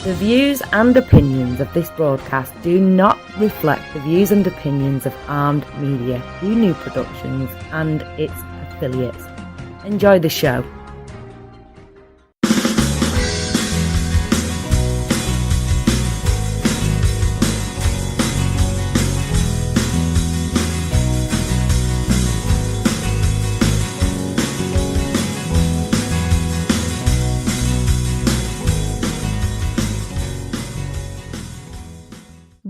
The views and opinions of this broadcast do not reflect the views and opinions of Armed Media, New Productions and its affiliates. Enjoy the show.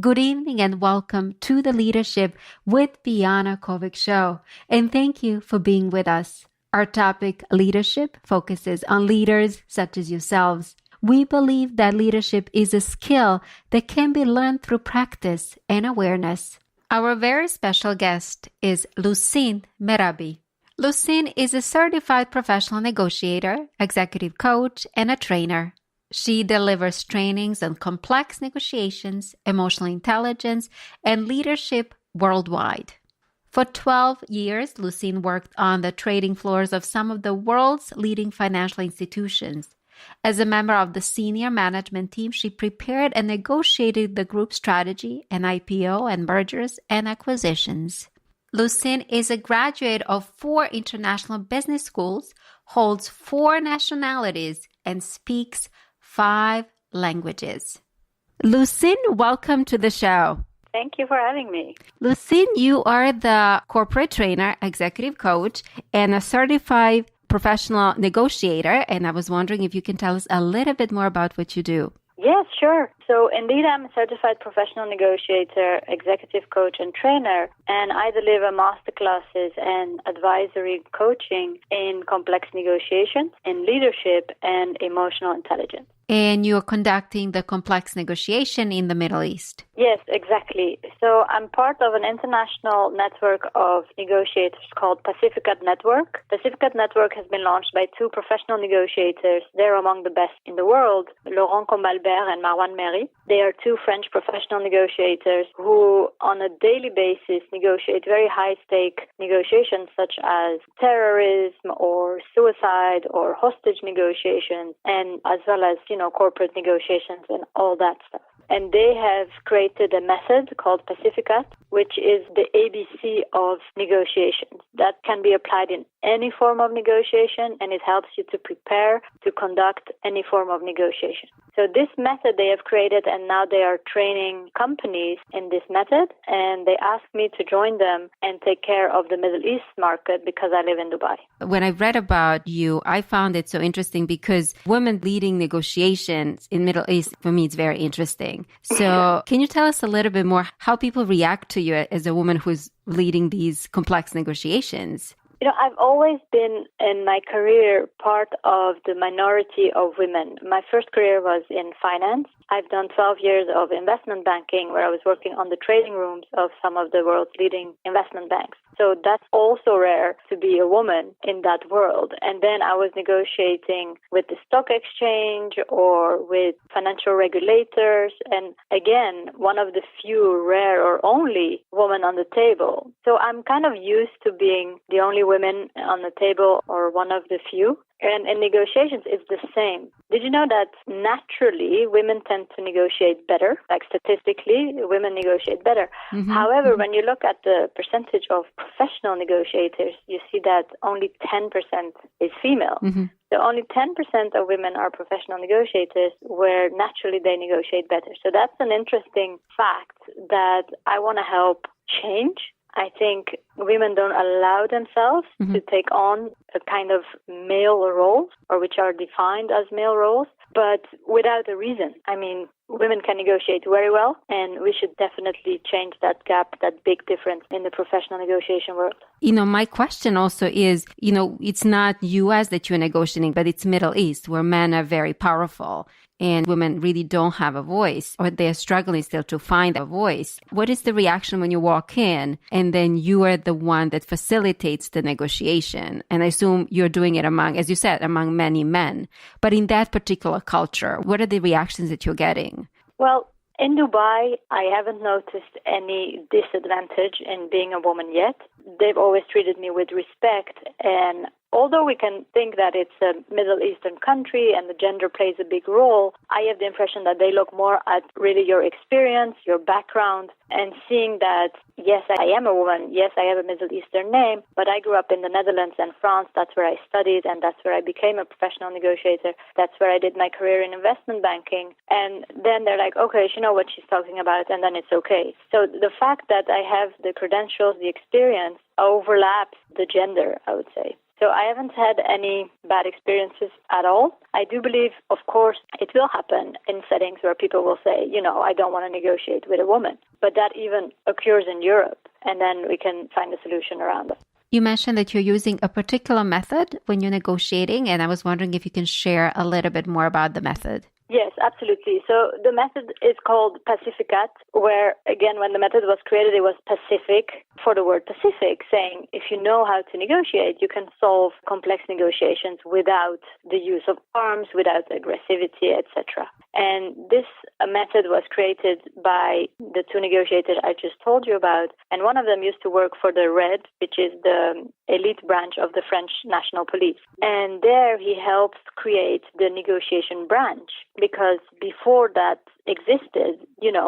Good evening and welcome to the Leadership with Biana Kovic show. And thank you for being with us. Our topic, leadership, focuses on leaders such as yourselves. We believe that leadership is a skill that can be learned through practice and awareness. Our very special guest is Lousin Mehrabi. Lousin is a certified professional negotiator, executive coach, and a trainer. She delivers trainings on complex negotiations, emotional intelligence, and leadership worldwide. For 12 years, Lousin worked on the trading floors of some of the world's leading financial institutions. As a member of the senior management team, she prepared and negotiated the group strategy and IPO and mergers and acquisitions. Lousin is a graduate of 4 international business schools, holds 4 nationalities, and speaks 5 languages. Lousin, welcome to the show. Thank you for having me. Lousin, you are the corporate trainer, executive coach, and a certified professional negotiator. And I was wondering if you can tell us a little bit more about what you do. Yes, sure. So indeed, I'm a certified professional negotiator, executive coach, and trainer, and I deliver masterclasses and advisory coaching in complex negotiations, in leadership, and emotional intelligence. And you're conducting the complex negotiation in the Middle East. Yes, exactly. So I'm part of an international network of negotiators called Pacificat Network. Pacificat Network has been launched by 2 professional negotiators. They're among the best in the world, Laurent Combalbert and Lousin Mehrabi. They are 2 French professional negotiators who, on a daily basis, negotiate very high-stake negotiations such as terrorism or suicide or hostage negotiations, and as well as, corporate negotiations and all that stuff. And they have created a method called Pacificat, which is the ABC of negotiations. That can be applied in any form of negotiation, and it helps you to prepare to conduct any form of negotiation. So this method they have created, and now they are training companies in this method, and they asked me to join them and take care of the Middle East market because I live in Dubai. When I read about you, I found it so interesting because women leading negotiations in Middle East, for me, it's very interesting. So can you tell us a little bit more how people react to you as a woman who's leading these complex negotiations? I've always been in my career part of the minority of women. My first career was in finance. I've done 12 years of investment banking where I was working on the trading rooms of some of the world's leading investment banks. So that's also rare to be a woman in that world. And then I was negotiating with the stock exchange or with financial regulators. And again, one of the few rare or only woman on the table. So I'm kind of used to being the only women on the table or one of the few. And in negotiations, it's the same. Did you know that naturally women tend to negotiate better? Like statistically, women negotiate better. However, when you look at the percentage of professional negotiators, you see that only 10% is female. So only 10% of women are professional negotiators where naturally they negotiate better. So that's an interesting fact that I want to help change. I think women don't allow themselves to take on a kind of male role, or which are defined as male roles, but without a reason. I mean, women can negotiate very well, and we should definitely change that gap, that big difference in the professional negotiation world. My question also is, it's not U.S. that you're negotiating, but it's Middle East, where men are very powerful. And women really don't have a voice, or they're struggling still to find a voice. What is the reaction when you walk in and then you are the one that facilitates the negotiation? And I assume you're doing it among, as you said, among many men. But in that particular culture, what are the reactions that you're getting? Well, in Dubai, I haven't noticed any disadvantage in being a woman yet. They've always treated me with respect, and although we can think that it's a Middle Eastern country and the gender plays a big role, I have the impression that they look more at really your experience, your background, and seeing that, yes, I am a woman, yes, I have a Middle Eastern name, but I grew up in the Netherlands and France. That's where I studied, and that's where I became a professional negotiator. That's where I did my career in investment banking. And then they're like, okay, she knows what she's talking about, and then it's okay. So the fact that I have the credentials, the experience, overlaps the gender, I would say. So I haven't had any bad experiences at all. I do believe, of course, it will happen in settings where people will say, I don't want to negotiate with a woman. But that even occurs in Europe, and then we can find a solution around it. You mentioned that you're using a particular method when you're negotiating, and I was wondering if you can share a little bit more about the method. Yes, absolutely. So the method is called Pacificat, where, again, when the method was created, it was Pacific for the word Pacific, saying if you know how to negotiate, you can solve complex negotiations without the use of arms, without aggressivity, etc. And this method was created by the two negotiators I just told you about. And one of them used to work for the RED, which is the elite branch of the French National Police. And there he helped create the negotiation branch, because before that existed,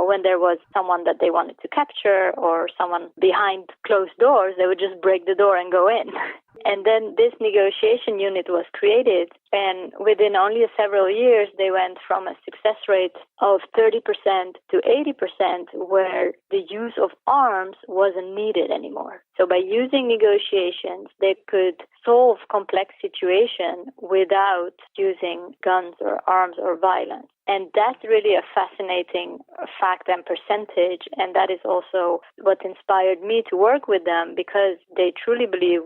when there was someone that they wanted to capture or someone behind closed doors, they would just break the door and go in. And then this negotiation unit was created, and within only several years, they went from a success rate of 30% to 80%, where the use of arms wasn't needed anymore. So by using negotiations, they could solve complex situations without using guns or arms or violence. And that's really a fascinating fact and percentage. And that is also what inspired me to work with them, because we truly believe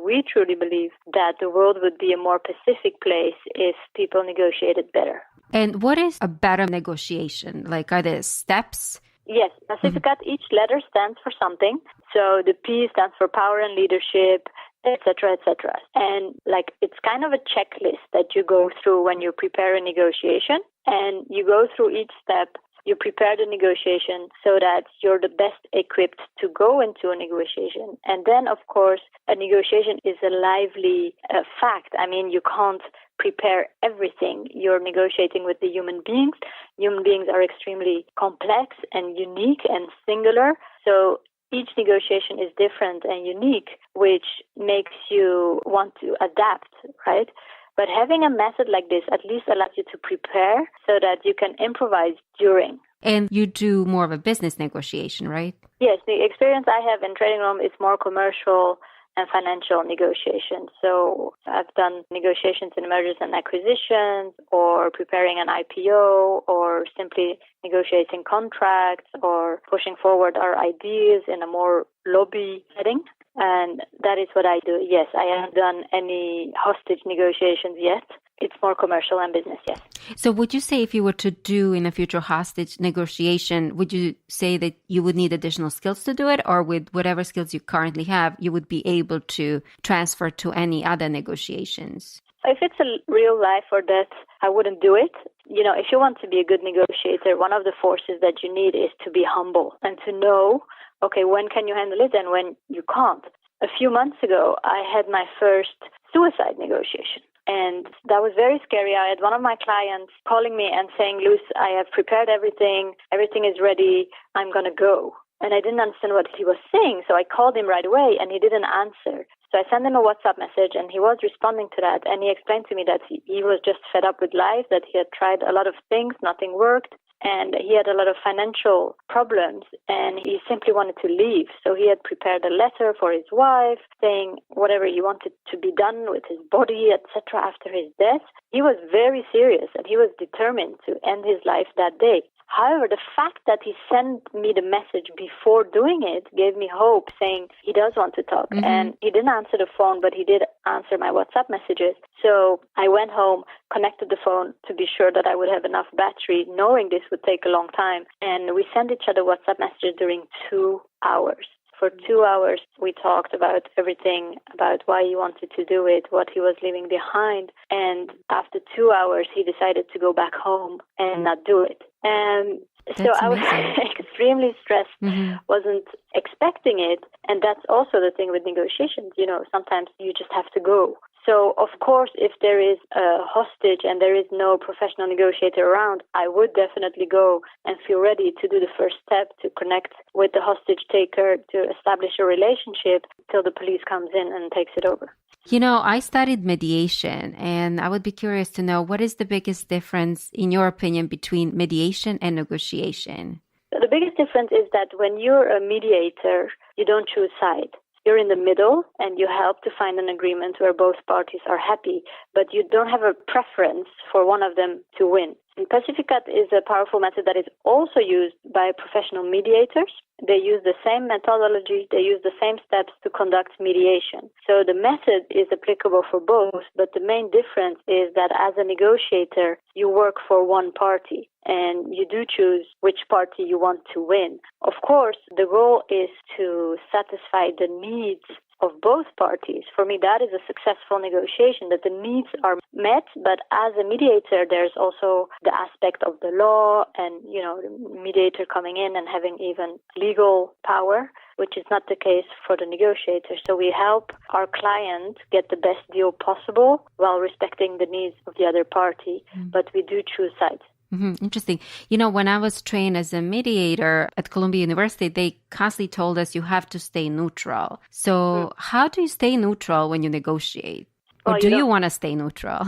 that the world would be a more pacific place if people negotiated better. And what is a better negotiation? Like, are there steps? Yes, Pacificat, each letter stands for something. So the P stands for power and leadership, etc., etc. And it's kind of a checklist that you go through when you prepare a negotiation, and you go through each step. You prepare the negotiation so that you're the best equipped to go into a negotiation. And then, of course, a negotiation is a lively fact. I mean, you can't prepare everything. You're negotiating with the human beings. Human beings are extremely complex and unique and singular. So each negotiation is different and unique, which makes you want to adapt, right? But having a method like this at least allows you to prepare so that you can improvise during. And you do more of a business negotiation, right? Yes, the experience I have in trading room is more commercial and financial negotiations. So I've done negotiations in mergers and acquisitions, or preparing an IPO, or simply negotiating contracts, or pushing forward our ideas in a more lobby setting. And that is what I do. Yes, I haven't done any hostage negotiations yet. It's more commercial and business, yes. So would you say if you were to do in a future hostage negotiation, would you say that you would need additional skills to do it, or with whatever skills you currently have, you would be able to transfer to any other negotiations? If it's a real life or death, I wouldn't do it. If you want to be a good negotiator, one of the forces that you need is to be humble and to know, okay, when can you handle it and when you can't. A few months ago, I had my first suicide negotiation. And that was very scary. I had one of my clients calling me and saying, Luz, I have prepared everything. Everything is ready. I'm going to go. And I didn't understand what he was saying. So I called him right away and he didn't answer. So I sent him a WhatsApp message and he was responding to that. And he explained to me that he was just fed up with life, that he had tried a lot of things, nothing worked. And he had a lot of financial problems and he simply wanted to leave. So he had prepared a letter for his wife saying whatever he wanted to be done with his body, etc. after his death. He was very serious and he was determined to end his life that day. However, the fact that he sent me the message before doing it gave me hope, saying he does want to talk. Mm-hmm. And he didn't answer the phone, but he did answer my WhatsApp messages. So I went home, connected the phone to be sure that I would have enough battery, knowing this would take a long time. And we sent each other WhatsApp messages during 2 hours. For 2 hours, we talked about everything, about why he wanted to do it, what he was leaving behind. And after 2 hours, he decided to go back home and not do it. And so I was extremely stressed, wasn't expecting it. And that's also the thing with negotiations. Sometimes you just have to go. So, of course, if there is a hostage and there is no professional negotiator around, I would definitely go and feel ready to do the first step, to connect with the hostage taker, to establish a relationship till the police comes in and takes it over. You know, I studied mediation, and I would be curious to know, what is the biggest difference, in your opinion, between mediation and negotiation? The biggest difference is that when you're a mediator, you don't choose sides. You're in the middle and you help to find an agreement where both parties are happy, but you don't have a preference for one of them to win. And Pacificat is a powerful method that is also used by professional mediators. They use the same methodology, they use the same steps to conduct mediation. So the method is applicable for both, but the main difference is that as a negotiator, you work for one party and you do choose which party you want to win. Of course, the goal is to satisfy the needs of both parties. For me, that is a successful negotiation, that the needs are met, but as a mediator, there's also the aspect of the law and, the mediator coming in and having even legal power, which is not the case for the negotiator. So we help our client get the best deal possible while respecting the needs of the other party, but we do choose sides. Mm-hmm. Interesting. When I was trained as a mediator at Columbia University, they constantly told us you have to stay neutral. So how do you stay neutral when you negotiate? Or do you want to stay neutral?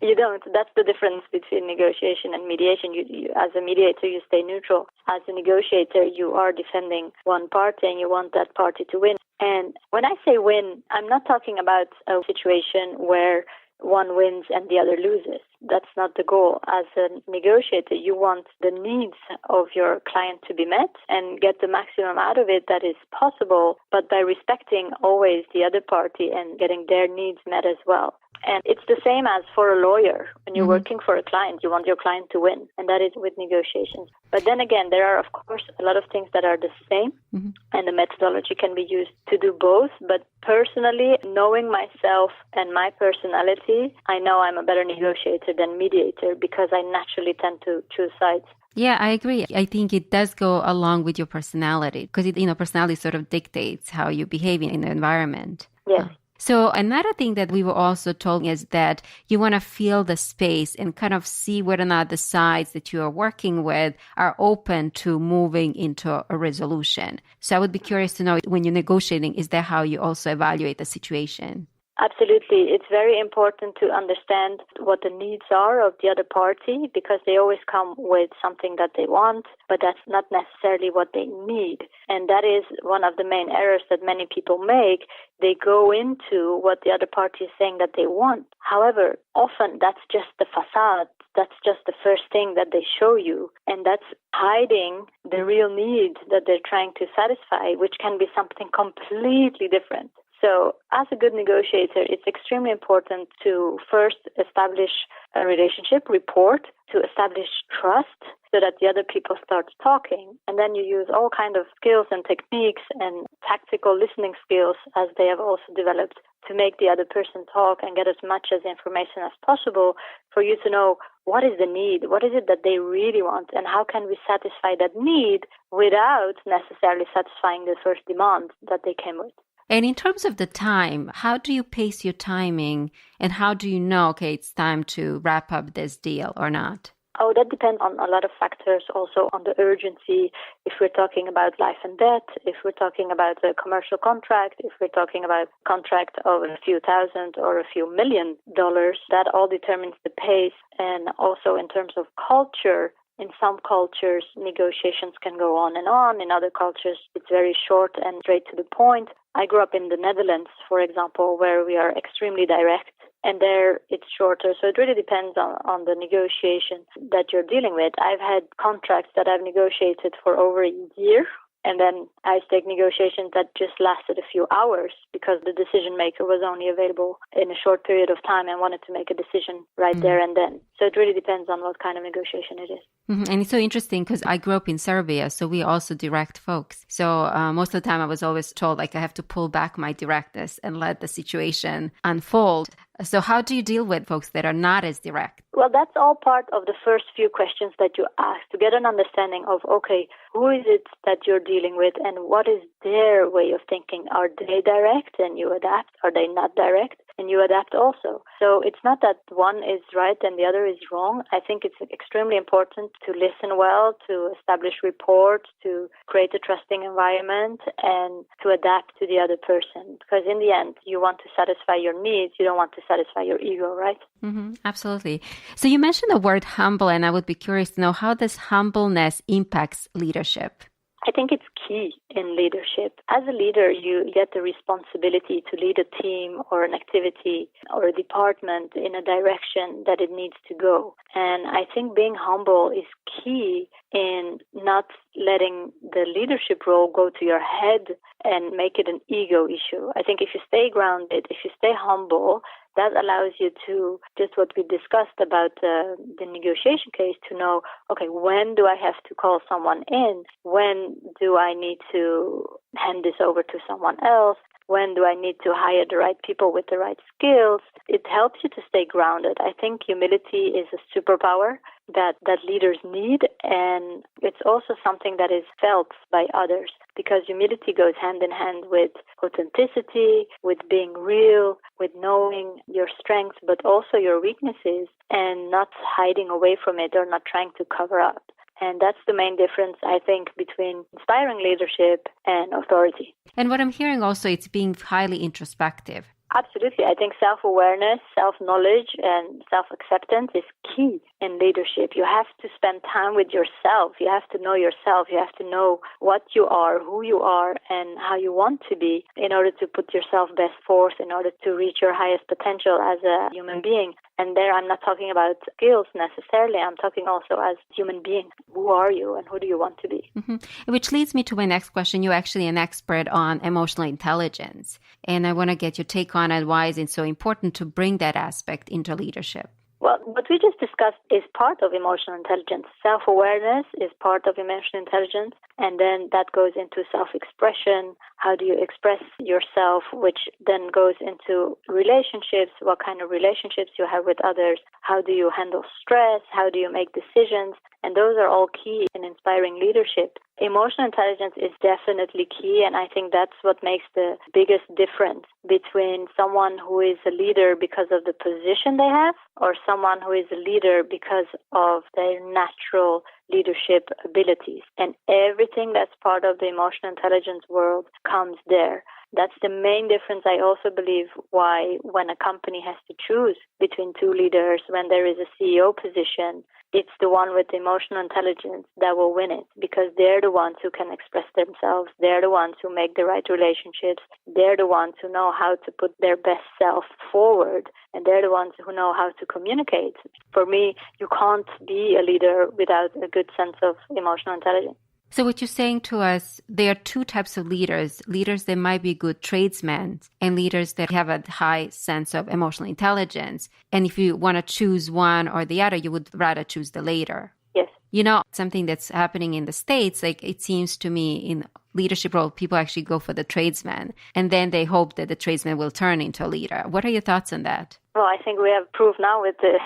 You don't. That's the difference between negotiation and mediation. You, as a mediator, you stay neutral. As a negotiator, you are defending one party and you want that party to win. And when I say win, I'm not talking about a situation where one wins and the other loses. That's not the goal. As a negotiator, you want the needs of your client to be met and get the maximum out of it that is possible, but by respecting always the other party and getting their needs met as well. And it's the same as for a lawyer. When you're working for a client, you want your client to win, and that is with negotiations. But then again, there are, of course, a lot of things that are the same, and the methodology can be used to do both. But personally, knowing myself and my personality, I know I'm a better negotiator than mediator because I naturally tend to choose sides. Yeah, I agree. I think it does go along with your personality because, personality sort of dictates how you behave in the environment. Yes. So another thing that we were also told is that you want to feel the space and kind of see whether or not the sides that you are working with are open to moving into a resolution. So I would be curious to know, when you're negotiating, is that how you also evaluate the situation? Absolutely. It's very important to understand what the needs are of the other party because they always come with something that they want, but that's not necessarily what they need. And that is one of the main errors that many people make. They go into what the other party is saying that they want. However, often that's just the facade. That's just the first thing that they show you. And that's hiding the real need that they're trying to satisfy, which can be something completely different. So as a good negotiator, it's extremely important to first establish a relationship, rapport, to establish trust so that the other people start talking. And then you use all kinds of skills and techniques and tactical listening skills as they have also developed to make the other person talk and get as much as information as possible for you to know what is the need, what is it that they really want, and how can we satisfy that need without necessarily satisfying the first demand that they came with. And in terms of the time, how do you pace your timing and how do you know, okay, it's time to wrap up this deal or not? Oh, that depends on a lot of factors, also on the urgency. If we're talking about life and death, if we're talking about a commercial contract, if we're talking about a contract of a few $1,000 or a few $1 million, that all determines the pace. And also in terms of culture, in some cultures, negotiations can go on and on. In other cultures, it's very short and straight to the point. I grew up in the Netherlands, for example, where we are extremely direct, and there it's shorter. So it really depends on the negotiation that you're dealing with. I've had contracts that I've negotiated for over a year, and then I take negotiations that just lasted a few hours because the decision maker was only available in a short period of time and wanted to make a decision right there and then. So it really depends on what kind of negotiation it is. And it's so interesting because I grew up in Serbia, so we also direct folks. So most of the time I was always told I have to pull back my directness and let the situation unfold. So how do you deal with folks that are not as direct? Well, that's all part of the first few questions that you ask to get an understanding of, okay, who is it that you're dealing with and what is their way of thinking? Are they direct and you adapt? Are they not direct? and you adapt also. So it's not that one is right and the other is wrong. I think it's extremely important to listen well, to establish rapport, to create a trusting environment, and to adapt to the other person. Because in the end, you want to satisfy your needs. You don't want to satisfy your ego, right? Mm-hmm, absolutely. So you mentioned the word humble, and I would be curious to know how this humbleness impacts leadership. I think it's key in leadership. As a leader, you get the responsibility to lead a team or an activity or a department in a direction that it needs to go. And I think being humble is key in not letting the leadership role go to your head and make it an ego issue. I think if you stay grounded, if you stay humble, that allows you to, just what we discussed about the negotiation case, to know, okay, when do I have to call someone in? When do I need to hand this over to someone else? When do I need to hire the right people with the right skills? It helps you to stay grounded. I think humility is a superpower that leaders need, and it's also something that is felt by others, because humility goes hand in hand with authenticity, with being real, with knowing your strengths but also your weaknesses, and not hiding away from it or not trying to cover up. And that's the main difference, I think, between inspiring leadership and authority. And what I'm hearing also, it's being highly introspective. Absolutely. I think self-awareness, self-knowledge, and self-acceptance is key in leadership. You have to spend time with yourself. You have to know yourself. You have to know what you are, who you are, and how you want to be in order to put yourself best forth, in order to reach your highest potential as a human being. And there I'm not talking about skills necessarily. I'm talking also as human being. Who are you and who do you want to be? Mm-hmm. Which leads me to my next question. You're actually an expert on emotional intelligence. And I want to get your take on it. Why is it so important to bring that aspect into leadership? Well, what we just discussed is part of emotional intelligence. Self-awareness is part of emotional intelligence, and then that goes into self-expression. How do you express yourself, which then goes into relationships, what kind of relationships you have with others, how do you handle stress, how do you make decisions, and those are all key in inspiring leadership. Emotional intelligence is definitely key, and I think that's what makes the biggest difference between someone who is a leader because of the position they have or someone who is a leader because of their natural leadership abilities. And everything that's part of the emotional intelligence world comes there. That's the main difference. I also believe why when a company has to choose between two leaders, when there is a CEO position, it's the one with emotional intelligence that will win it, because they're the ones who can express themselves. They're the ones who make the right relationships. They're the ones who know how to put their best self forward, and they're the ones who know how to communicate. For me, you can't be a leader without a good sense of emotional intelligence. So what you're saying to us, there are two types of leaders. Leaders that might be good tradesmen and leaders that have a high sense of emotional intelligence. And if you want to choose one or the other, you would rather choose the latter. Yes. You know, something that's happening in the States, like it seems to me in leadership role, people actually go for the tradesman and then they hope that the tradesman will turn into a leader. What are your thoughts on that? Well, I think we have proof now with the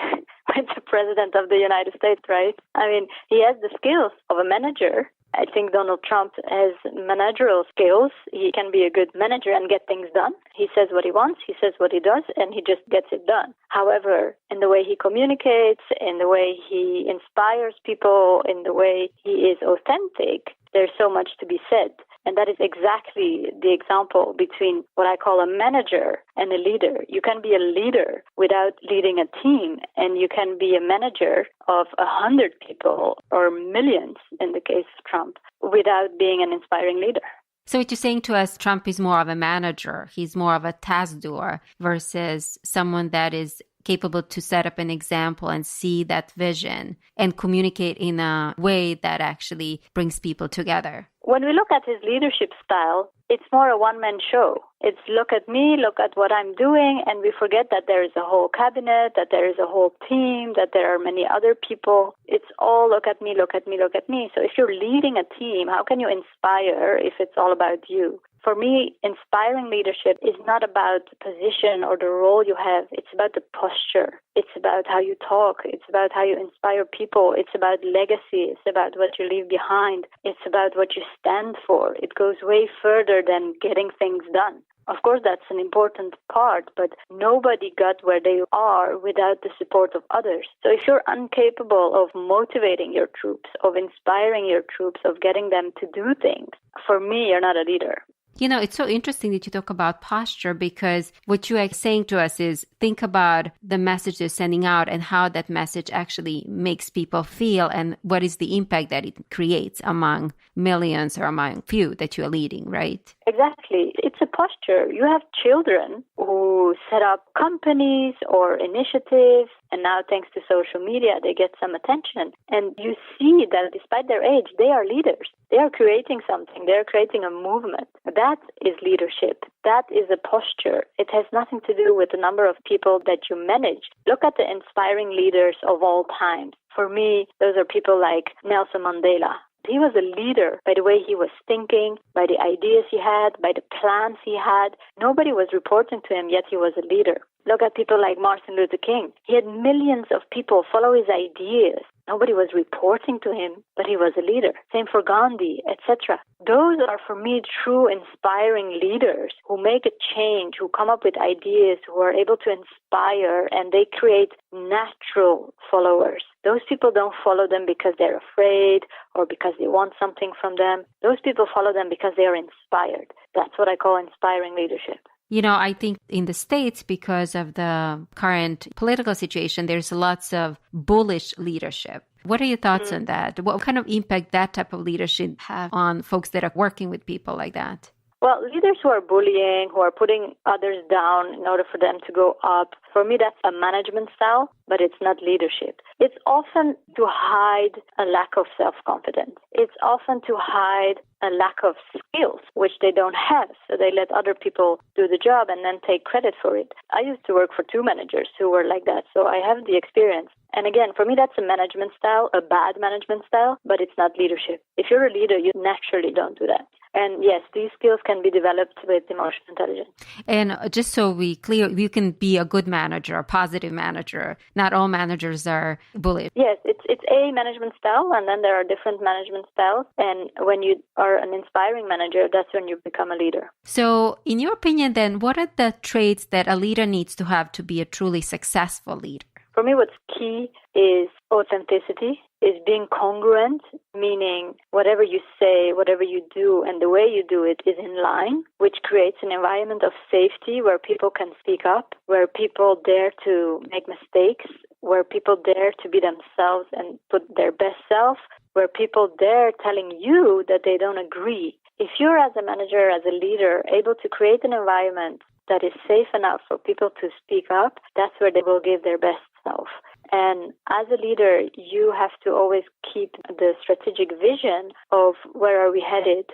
President of the United States, right? I mean, he has the skills of a manager. I think Donald Trump has managerial skills. He can be a good manager and get things done. He says what he wants, he says what he does, and he just gets it done. However, in the way he communicates, in the way he inspires people, in the way he is authentic, there's so much to be said. And that is exactly the example between what I call a manager and a leader. You can be a leader without leading a team, and you can be a manager of 100 people or millions in the case of Trump without being an inspiring leader. So what you're saying to us, Trump is more of a manager. He's more of a task doer versus someone that is capable to set up an example and see that vision and communicate in a way that actually brings people together. When we look at his leadership style, it's more a one-man show. It's look at me, look at what I'm doing, and we forget that there is a whole cabinet, that there is a whole team, that there are many other people. It's all look at me, look at me, look at me. So if you're leading a team, how can you inspire if it's all about you? For me, inspiring leadership is not about the position or the role you have. It's about the posture. It's about how you talk. It's about how you inspire people. It's about legacy. It's about what you leave behind. It's about what you stand for. It goes way further than getting things done. Of course, that's an important part, but nobody got where they are without the support of others. So if you're incapable of motivating your troops, of inspiring your troops, of getting them to do things, for me, you're not a leader. You know, it's so interesting that you talk about posture, because what you are saying to us is think about the message they're sending out and how that message actually makes people feel and what is the impact that it creates among millions or among few that you are leading, right? Exactly. It's a posture. You have children who set up companies or initiatives, and now thanks to social media, they get some attention. And you see that despite their age, they are leaders. They are creating something. They're creating a movement. That is leadership. That is a posture. It has nothing to do with the number of people that you manage. Look at the inspiring leaders of all times. For me, those are people like Nelson Mandela. He was a leader by the way he was thinking, by the ideas he had, by the plans he had. Nobody was reporting to him, yet he was a leader. Look at people like Martin Luther King. He had millions of people follow his ideas. Nobody was reporting to him, but he was a leader. Same for Gandhi, etc. Those are, for me, true inspiring leaders who make a change, who come up with ideas, who are able to inspire, and they create natural followers. Those people don't follow them because they're afraid or because they want something from them. Those people follow them because they are inspired. That's what I call inspiring leadership. You know, I think in the States, because of the current political situation, there's lots of bullish leadership. What are your thoughts on that? What kind of impact that type of leadership have on folks that are working with people like that? Well, leaders who are bullying, who are putting others down in order for them to go up, for me, that's a management style, but it's not leadership. It's often to hide a lack of self-confidence. It's often to hide a lack of skills, which they don't have. So they let other people do the job and then take credit for it. I used to work for 2 managers who were like that, so I have the experience. And again, for me, that's a management style, a bad management style, but it's not leadership. If you're a leader, you naturally don't do that. And yes, these skills can be developed with emotional intelligence. And just so we clear, you can be a good manager, a positive manager. Not all managers are bullish. Yes, it's a management style, and then there are different management styles. And when you are an inspiring manager, that's when you become a leader. So in your opinion, then, what are the traits that a leader needs to have to be a truly successful leader? For me, what's key is authenticity, is being congruent, meaning whatever you say, whatever you do, and the way you do it is in line, which creates an environment of safety where people can speak up, where people dare to make mistakes, where people dare to be themselves and put their best self, where people dare telling you that they don't agree. If you're, as a manager, as a leader, able to create an environment that is safe enough for people to speak up, that's where they will give their best self. And as a leader, you have to always keep the strategic vision of where are we headed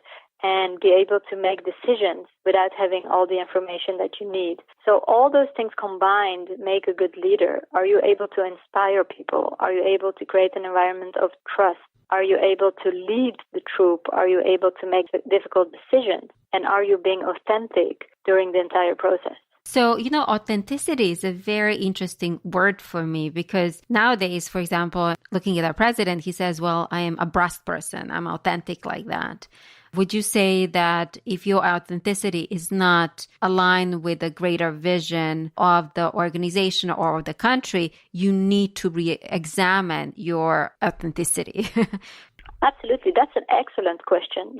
and be able to make decisions without having all the information that you need. So all those things combined make a good leader. Are you able to inspire people? Are you able to create an environment of trust? Are you able to lead the troop? Are you able to make difficult decisions? And are you being authentic during the entire process? So, you know, authenticity is a very interesting word for me because nowadays, for example, looking at our president, he says, well, I am a brusque person. I'm authentic like that. Would you say that if your authenticity is not aligned with the greater vision of the organization or the country, you need to re-examine your authenticity? Absolutely. That's an excellent question.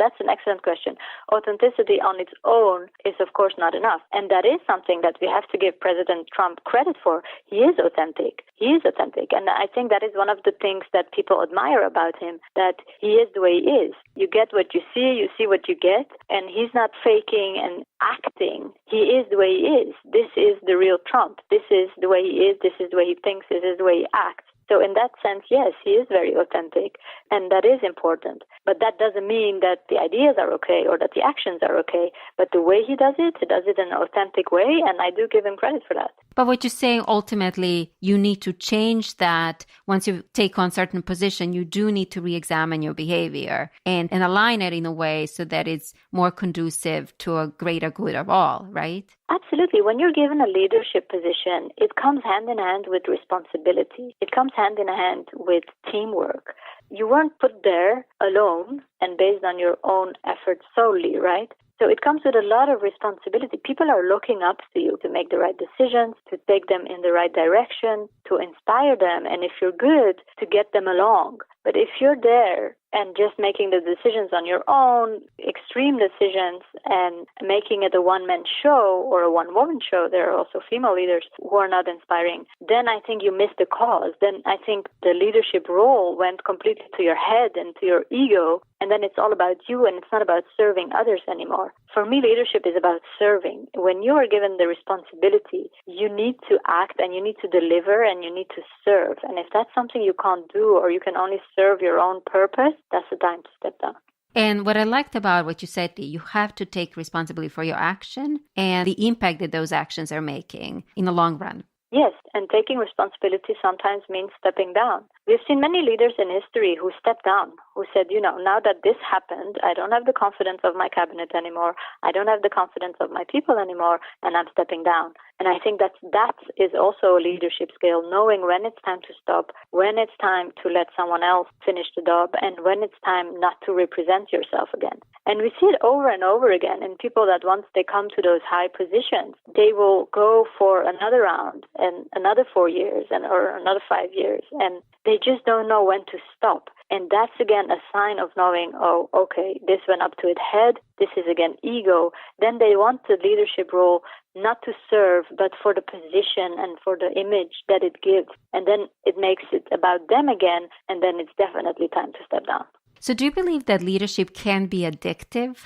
Authenticity on its own is, of course, not enough. And that is something that we have to give President Trump credit for. He is authentic. And I think that is one of the things that people admire about him, that he is the way he is. You get what you see what you get, and he's not faking and acting. He is the way he is. This is the real Trump. This is the way he is. This is the way he thinks. This is the way he acts. So in that sense, yes, he is very authentic, and that is important. But that doesn't mean that the ideas are okay or that the actions are okay. But the way he does it in an authentic way, and I do give him credit for that. But what you're saying, ultimately, you need to change that. Once you take on certain position, you do need to re-examine your behavior and align it in a way so that it's more conducive to a greater good of all, right? Absolutely. When you're given a leadership position, it comes hand in hand with responsibility. It comes hand in hand with teamwork. You weren't put there alone and based on your own efforts solely, right? So it comes with a lot of responsibility. People are looking up to you to make the right decisions, to take them in the right direction, to inspire them, and if you're good, to get them along. But if you're there and just making the decisions on your own, extreme decisions, and making it a one-man show or a one-woman show, there are also female leaders who are not inspiring, then I think you miss the cause. Then I think the leadership role went completely to your head and to your ego, and then it's all about you and it's not about serving others anymore. For me, leadership is about serving. When you are given the responsibility, you need to act and you need to deliver and you need to serve. And if that's something you can't do or you can only serve your own purpose, that's the time to step down. And what I liked about what you said, you have to take responsibility for your action and the impact that those actions are making in the long run. Yes, and taking responsibility sometimes means stepping down. We've seen many leaders in history who stepped down, who said, now that this happened, I don't have the confidence of my cabinet anymore, I don't have the confidence of my people anymore, and I'm stepping down. And I think that is also a leadership skill, knowing when it's time to stop, when it's time to let someone else finish the job, and when it's time not to represent yourself again. And we see it over and over again in people that once they come to those high positions, they will go for another round and another 4 years or another 5 years, and they just don't know when to stop. And that's, again, a sign of knowing, oh, okay, this went up to its head, this is, again, ego. Then they want the leadership role not to serve, but for the position and for the image that it gives. And then it makes it about them again, and then it's definitely time to step down. So do you believe that leadership can be addictive?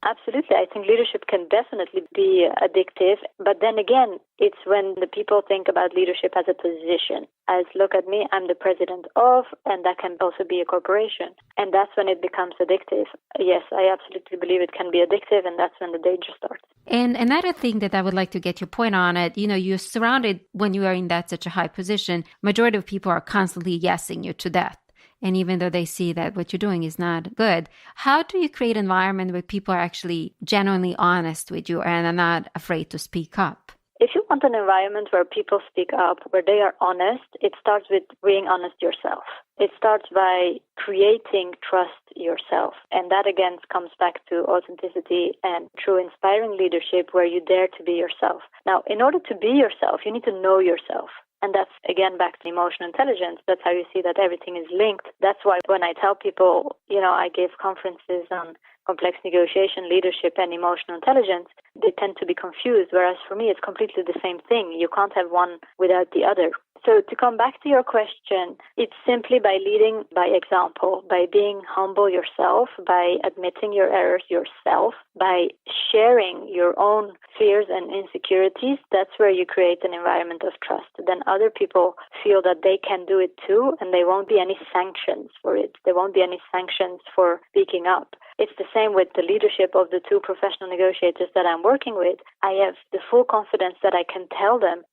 Absolutely. I think leadership can definitely be addictive. But then again, it's when the people think about leadership as a position. As look at me, I'm the president of, and that can also be a corporation. And that's when it becomes addictive. Yes, I absolutely believe it can be addictive, and that's when the danger starts. And another thing that I would like to get your point on it, you're surrounded when you are in that such a high position, majority of people are constantly yesing you to death. And even though they see that what you're doing is not good, how do you create an environment where people are actually genuinely honest with you and are not afraid to speak up? If you want an environment where people speak up, where they are honest, it starts with being honest yourself. It starts by creating trust yourself. And that, again, comes back to authenticity and true inspiring leadership, where you dare to be yourself. Now, in order to be yourself, you need to know yourself. And that's, again, back to emotional intelligence. That's how you see that everything is linked. That's why when I tell people, I gave conferences on complex negotiation, leadership, and emotional intelligence, they tend to be confused, whereas for me, it's completely the same thing. You can't have one without the other. So to come back to your question, it's simply by leading by example, by being humble yourself, by admitting your errors yourself, by sharing your own fears and insecurities. That's where you create an environment of trust. Then other people feel that they can do it too, and there won't be any sanctions for it. There won't be any sanctions for speaking up. It's the same with the leadership of the 2 professional negotiators that I'm working with. I have the full confidence that I can tell them,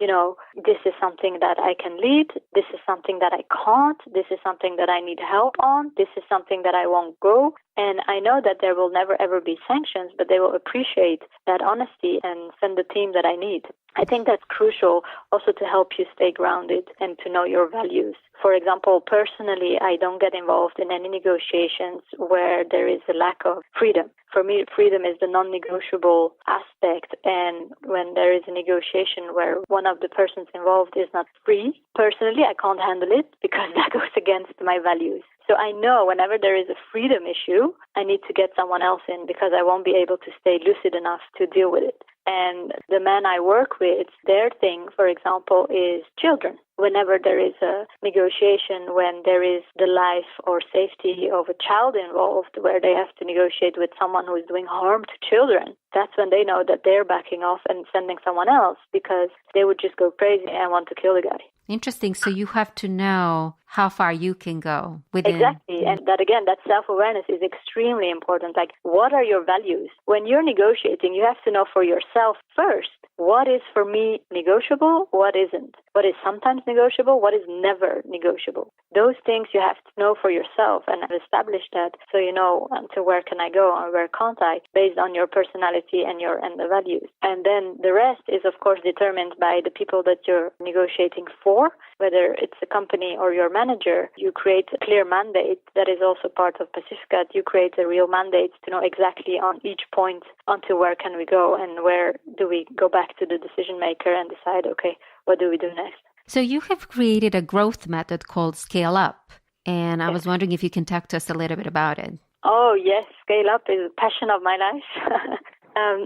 this is something that I can lead. This is something that I can't. This is something that I need help on. This is something that I won't go. And I know that there will never, ever be sanctions, but they will appreciate that honesty and send the team that I need. I think that's crucial also to help you stay grounded and to know your values. For example, personally, I don't get involved in any negotiations where there is a lack of freedom. For me, freedom is the non-negotiable aspect. And when there is a negotiation where one of the persons involved is not free, personally, I can't handle it because that goes against my values. So I know whenever there is a freedom issue, I need to get someone else in because I won't be able to stay lucid enough to deal with it. And the men I work with, their thing, for example, is children. Whenever there is a negotiation, when there is the life or safety of a child involved, where they have to negotiate with someone who is doing harm to children, that's when they know that they're backing off and sending someone else because they would just go crazy and want to kill the guy. Interesting. So you have to know how far you can go within. Exactly. And that self-awareness is extremely important. Like, what are your values? When you're negotiating, you have to know for yourself first, what is for me negotiable? What isn't? What is sometimes negotiable? What is never negotiable? Those things you have to know for yourself and establish that, so you know to where can I go and where can't I, based on your personality and the values. And then the rest is, of course, determined by the people that you're negotiating for, whether it's a company or your manager. You create a clear mandate that is also part of Pacifica. You create a real mandate to know exactly on each point onto where can we go and where do we go back to the decision maker and decide, okay, what do we do next? So you have created a growth method called Scale Up. And I was wondering if you can talk to us a little bit about it. Oh, yes. Scale Up is a passion of my life.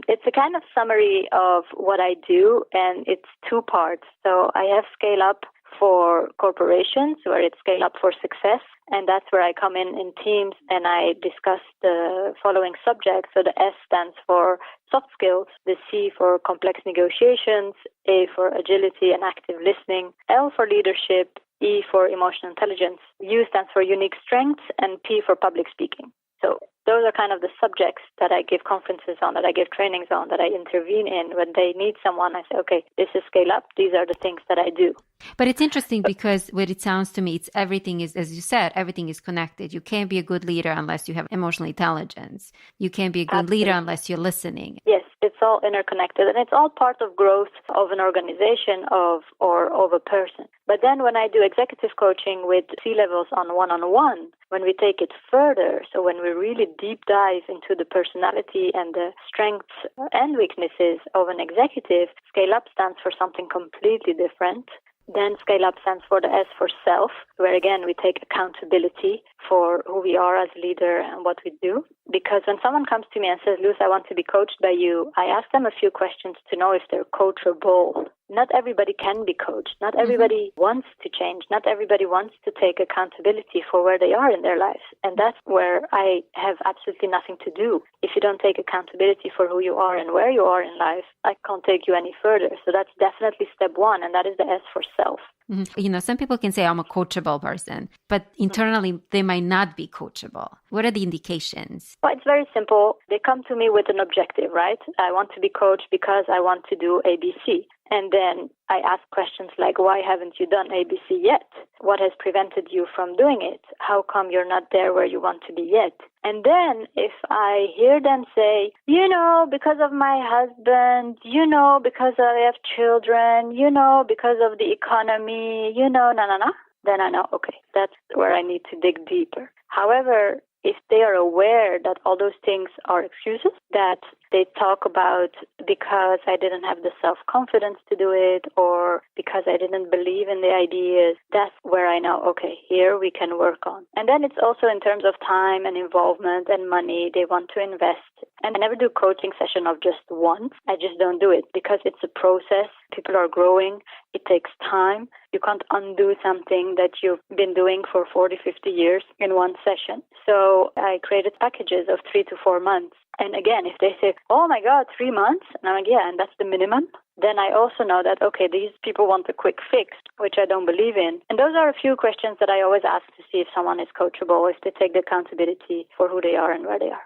It's a kind of summary of what I do, and it's two parts. So I have Scale Up for corporations, where it's Scale Up for Success, and that's where I come in teams and I discuss the following subjects. So the S stands for soft skills, the C for complex negotiations, A for agility and active listening, L for leadership, E for emotional intelligence, U stands for unique strengths, and P for public speaking. So those are kind of the subjects that I give conferences on, that I give trainings on, that I intervene in. When they need someone, I say, okay, this is Scale Up. These are the things that I do. But it's interesting because what it sounds to me, it's everything is, as you said, everything is connected. You can't be a good leader unless you have emotional intelligence. You can't be a good leader unless you're listening. Yes, it's all interconnected, and it's all part of growth of an organization or of a person. But then when I do executive coaching with C-levels on one-on-one, when we take it further, so when we really deep dive into the personality and the strengths and weaknesses of an executive, Scale Up stands for something completely different. Then Scale Up stands for the S for self, where again we take accountability for who we are as a leader and what we do. Because when someone comes to me and says, Luz, I want to be coached by you, I ask them a few questions to know if they're coachable. Not everybody can be coached. Not everybody wants to change. Not everybody wants to take accountability for where they are in their lives. And that's where I have absolutely nothing to do. If you don't take accountability for who you are and where you are in life, I can't take you any further. So that's definitely step one, and that is the S for self. Mm-hmm. You know, some people can say I'm a coachable person, but internally they might not be coachable. What are the indications? Well, it's very simple. They come to me with an objective, right? I want to be coached because I want to do ABC. And then I ask questions like, why haven't you done ABC yet? What has prevented you from doing it? How come you're not there where you want to be yet? And then if I hear them say, because of my husband, because I have children, because of the economy, then I know, okay, that's where I need to dig deeper. However, if they are aware that all those things are excuses, that they talk about because I didn't have the self-confidence to do it or because I didn't believe in the ideas, that's where I know, okay, here we can work on. And then it's also in terms of time and involvement and money they want to invest. And I never do coaching session of just once. I just don't do it because it's a process. People are growing. It takes time. You can't undo something that you've been doing for 40, 50 years in one session. So I created packages of 3 to 4 months. And again, if they say, oh my God, 3 months, and I'm like, yeah, and that's the minimum, then I also know that, okay, these people want a quick fix, which I don't believe in. And those are a few questions that I always ask to see if someone is coachable, if they take the accountability for who they are and where they are.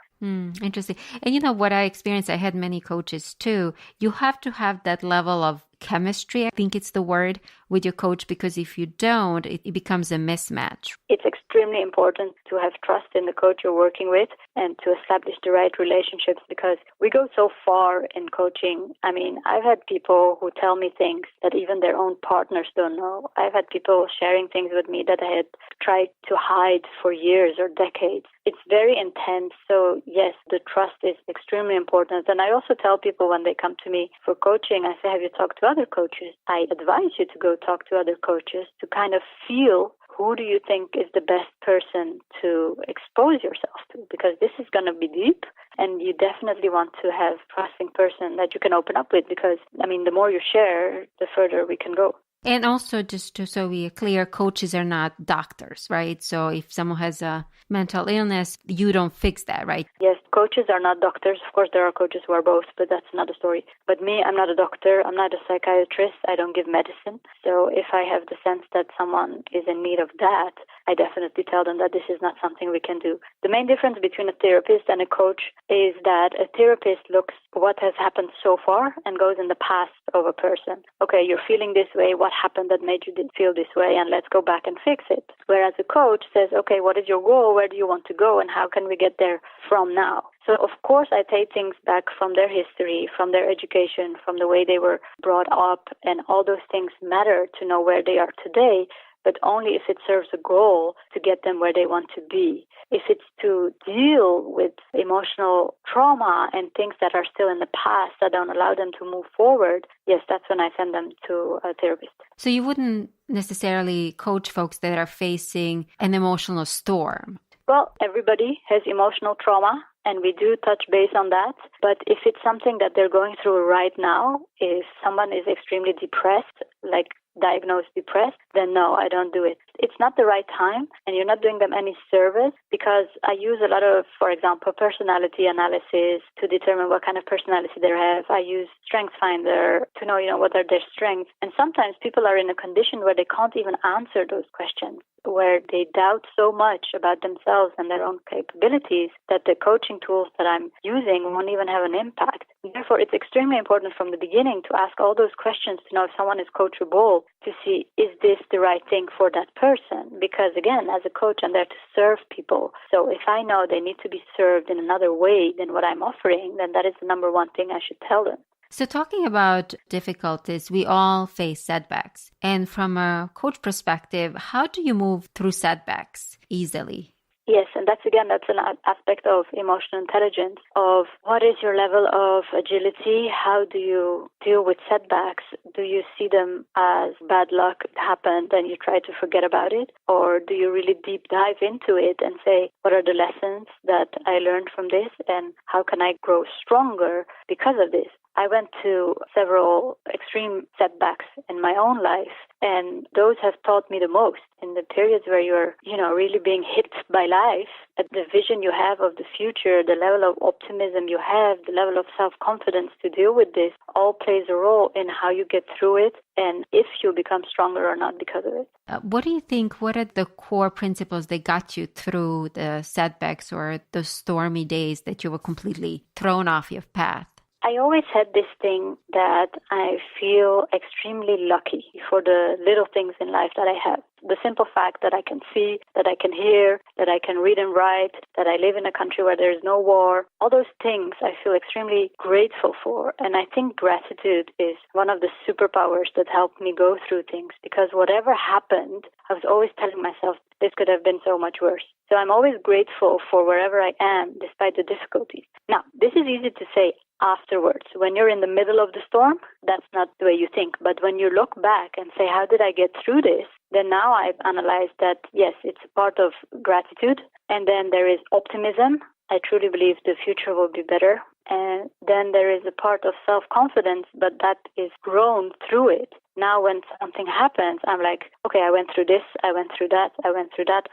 Interesting. And you know what I experienced, I had many coaches too. You have to have that level of chemistry, I think it's the word, with your coach, because if you don't, it becomes a mismatch. It's extremely important to have trust in the coach you're working with and to establish the right relationships, because we go so far in coaching. I mean, I've had people who tell me things that even their own partners don't know. I've had people sharing things with me that I had tried to hide for years or decades. It's very intense. So yes, the trust is extremely important. And I also tell people when they come to me for coaching, I say, have you talked to other coaches? I advise you to go talk to other coaches to kind of feel who do you think is the best person to expose yourself to, because this is going to be deep and you definitely want to have a trusting person that you can open up with, because, I mean, the more you share, the further we can go. And also, just so we are clear, coaches are not doctors, right? So if someone has a mental illness, you don't fix that, right? Yes, coaches are not doctors. Of course, there are coaches who are both, but that's another story. But me, I'm not a doctor. I'm not a psychiatrist. I don't give medicine. So if I have the sense that someone is in need of that, I definitely tell them that this is not something we can do. The main difference between a therapist and a coach is that a therapist looks what has happened so far and goes in the past of a person. Okay, you're feeling this way. What happened that made you feel this way? And let's go back and fix it. Whereas a coach says, okay, what is your goal? Where do you want to go? And how can we get there from now? So, of course, I take things back from their history, from their education, from the way they were brought up, and all those things matter to know where they are today, but only if it serves a goal to get them where they want to be. If it's to deal with emotional trauma and things that are still in the past that don't allow them to move forward, yes, that's when I send them to a therapist. So you wouldn't necessarily coach folks that are facing an emotional storm. Well, everybody has emotional trauma, and we do touch base on that. But if it's something that they're going through right now, if someone is extremely depressed, like diagnosed depressed, then no, I don't do it. It's not the right time, and you're not doing them any service, because I use a lot of, for example, personality analysis to determine what kind of personality they have. I use Strengths Finder to know, what are their strengths. And sometimes people are in a condition where they can't even answer those questions, where they doubt so much about themselves and their own capabilities that the coaching tools that I'm using won't even have an impact. Therefore, it's extremely important from the beginning to ask all those questions to know if someone is coachable, to see, is this the right thing for that person? Because again, as a coach, I'm there to serve people. So if I know they need to be served in another way than what I'm offering, then that is the number one thing I should tell them. So talking about difficulties, we all face setbacks. And from a coach perspective, how do you move through setbacks easily? Yes, and that's an aspect of emotional intelligence, of what is your level of agility? How do you deal with setbacks? Do you see them as bad luck happened and you try to forget about it? Or do you really deep dive into it and say, what are the lessons that I learned from this, and how can I grow stronger because of this? I went to several extreme setbacks in my own life, and those have taught me the most. In the periods where you're, really being hit by life, the vision you have of the future, the level of optimism you have, the level of self-confidence to deal with this, all plays a role in how you get through it and if you become stronger or not because of it. What do you think, what are the core principles that got you through the setbacks or the stormy days that you were completely thrown off your path? I always had this thing that I feel extremely lucky for the little things in life that I have. The simple fact that I can see, that I can hear, that I can read and write, that I live in a country where there is no war, all those things I feel extremely grateful for. And I think gratitude is one of the superpowers that helped me go through things, because whatever happened, I was always telling myself this could have been so much worse. So I'm always grateful for wherever I am, despite the difficulties. Now, this is easy to say afterwards. When you're in the middle of the storm, that's not the way you think. But when you look back and say, how did I get through this? Then now I've analyzed that, yes, it's a part of gratitude. And then there is optimism. I truly believe the future will be better. And then there is a part of self-confidence, but that is grown through it. Now when something happens, I'm like, okay, I went through this, I went through that,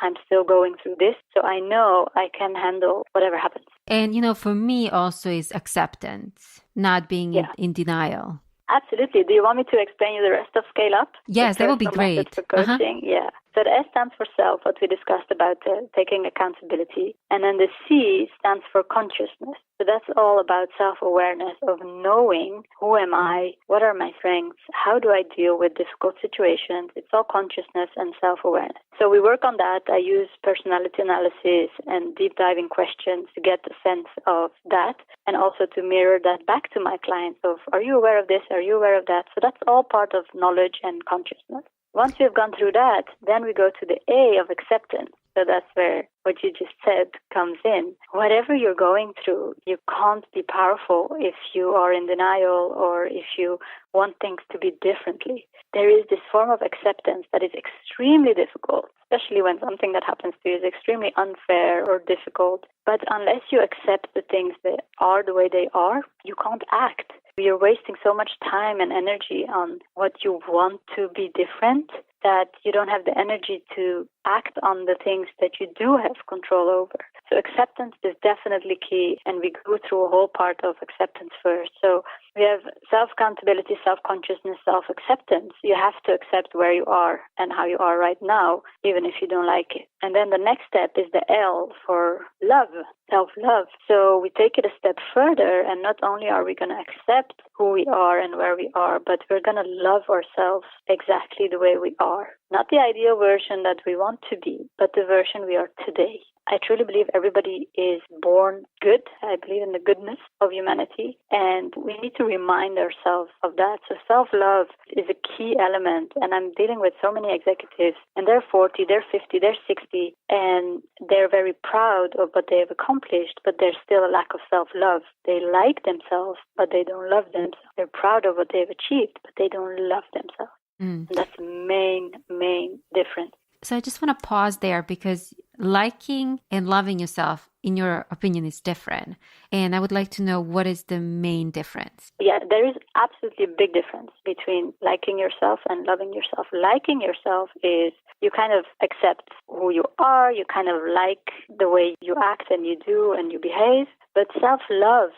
I'm still going through this. So I know I can handle whatever happens. And, for me also is acceptance, not being in denial. Absolutely. Do you want me to explain you the rest of Scale Up? Yes, that would be great. For coaching? Yeah. So the S stands for self, what we discussed about taking accountability. And then the C stands for consciousness. So that's all about self-awareness, of knowing who am I, what are my strengths, how do I deal with difficult situations. It's all consciousness and self-awareness. So we work on that. I use personality analysis and deep diving questions to get a sense of that, and also to mirror that back to my clients of, are you aware of this? Are you aware of that? So that's all part of knowledge and consciousness. Once we've gone through that, then we go to the A of acceptance. So that's where what you just said comes in. Whatever you're going through, you can't be powerful if you are in denial or if you want things to be differently. There is this form of acceptance that is extremely difficult, especially when something that happens to you is extremely unfair or difficult. But unless you accept the things that are the way they are, you can't act. you're wasting so much time and energy on what you want to be different that you don't have the energy to act on the things that you do have control over. So acceptance is definitely key, and we go through a whole part of acceptance first. So we have self-accountability, self-consciousness, self-acceptance. You have to accept where you are and how you are right now, even if you don't like it. And then the next step is the L for love, self-love. So we take it a step further, and not only are we going to accept who we are and where we are, but we're going to love ourselves exactly the way we are. Not the ideal version that we want to be, but the version we are today. I truly believe everybody is born good. I believe in the goodness of humanity, and we need to remind ourselves of that. So self-love is a key element, and I'm dealing with so many executives, and they're 40, they're 50, they're 60, and they're very proud of what they have accomplished, but there's still a lack of self-love. They like themselves, but they don't love themselves. They're proud of what they've achieved, but they don't love themselves. And that's the main difference. So I just want to pause there, because liking and loving yourself, in your opinion, is different. And I would like to know, what is the main difference? Yeah, there is absolutely a big difference between liking yourself and loving yourself. Liking yourself is you kind of accept who you are, you kind of like the way you act and you do and you behave. But self-love,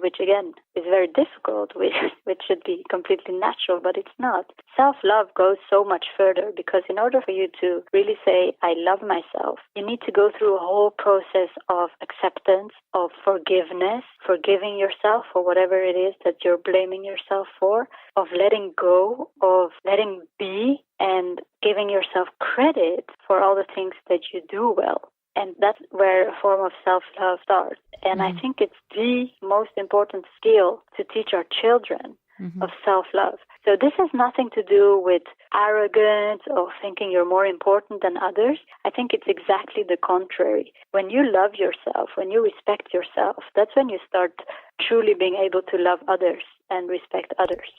which again is very difficult, which should be completely natural, but it's not. Self-love goes so much further, because in order for you to really say, I love myself, you need to go through a whole process of acceptance, of forgiveness, forgiving yourself for whatever it is that you're blaming yourself for, of letting go, of letting be, and giving yourself credit for all the things that you do well. And that's where a form of self-love starts. And I think it's the most important skill to teach our children of self-love. So this has nothing to do with arrogance or thinking you're more important than others. I think it's exactly the contrary. When you love yourself, when you respect yourself, that's when you start truly being able to love others and respect others.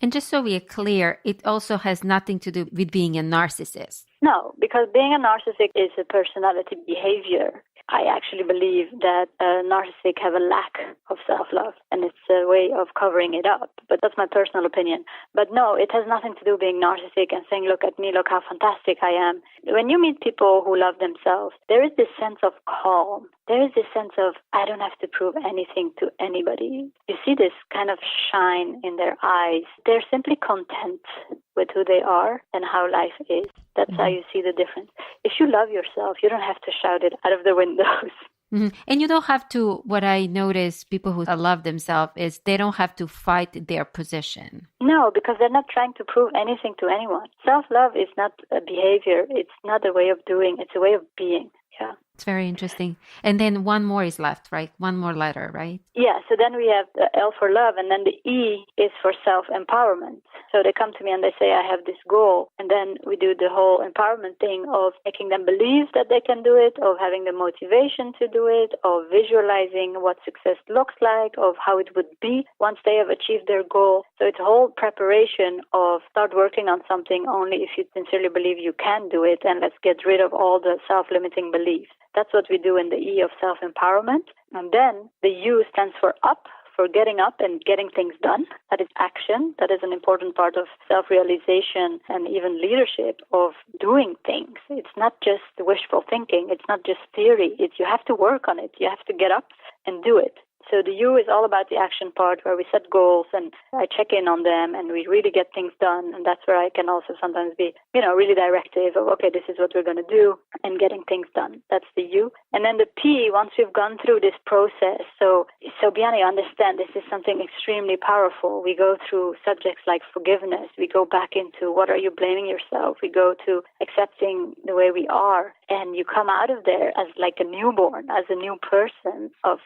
And just so we are clear, it also has nothing to do with being a narcissist. No, because being a narcissist is a personality behavior. I actually believe that narcissists have a lack of self-love, and it's a way of covering it up. But that's my personal opinion. But no, it has nothing to do with being narcissistic and saying, look at me, look how fantastic I am. When you meet people who love themselves, there is this sense of calm. There is this sense of, I don't have to prove anything to anybody. You see this kind of shine in their eyes. They're simply content with who they are and how life is. That's how you see the difference. If you love yourself, you don't have to shout it out of the windows. And you don't have to, what I notice, people who love themselves, is they don't have to fight their position. No, because they're not trying to prove anything to anyone. Self-love is not a behavior. It's not a way of doing. It's a way of being. Yeah. It's very interesting. And then one more is left, right? One more letter, right? Yeah, so then we have the L for love, and then the E is for self-empowerment. So they come to me and they say, I have this goal. And then we do the whole empowerment thing of making them believe that they can do it, of having the motivation to do it, of visualizing what success looks like, of how it would be once they have achieved their goal. So it's a whole preparation of start working on something only if you sincerely believe you can do it, and let's get rid of all the self-limiting beliefs. That's what we do in the E of self-empowerment. And then the U stands for up, for getting up and getting things done. That is action. That is an important part of self-realization and even leadership, of doing things. It's not just wishful thinking. It's not just theory. You have to work on it. You have to get up and do it. So the U is all about the action part, where we set goals and I check in on them and we really get things done. And that's where I can also sometimes be, really directive of, okay, this is what we're going to do, and getting things done. That's the U. And then the P, once we've gone through this process. So Biana, you understand this is something extremely powerful. We go through subjects like forgiveness. We go back into what are you blaming yourself? We go to accepting the way we are. And you come out of there as like a newborn, as a new person, of,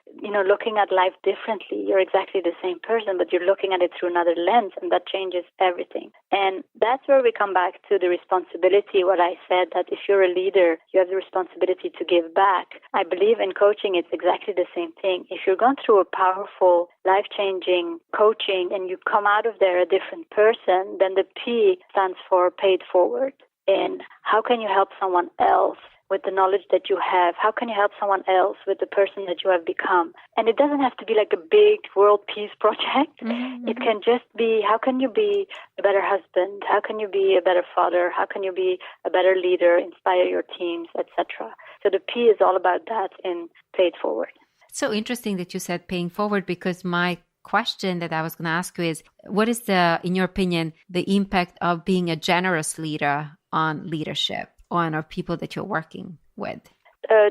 looking at life differently. You're exactly the same person, but you're looking at it through another lens, and that changes everything. And that's where we come back to the responsibility, what I said, that if you're a leader, you have the responsibility to give back. I believe in coaching, it's exactly the same thing. If you're going through a powerful, life-changing coaching and you come out of there a different person, then the P stands for paid forward. And how can you help someone else with the knowledge that you have? How can you help someone else with the person that you have become? And it doesn't have to be like a big world peace project. Mm-hmm. It can just be, how can you be a better husband? How can you be a better father? How can you be a better leader, inspire your teams, etc.? So the P is all about that in Pay It Forward. It's so interesting that you said paying forward, because my question that I was going to ask you is, what is in your opinion, the impact of being a generous leader on leadership, on our people that you're working with?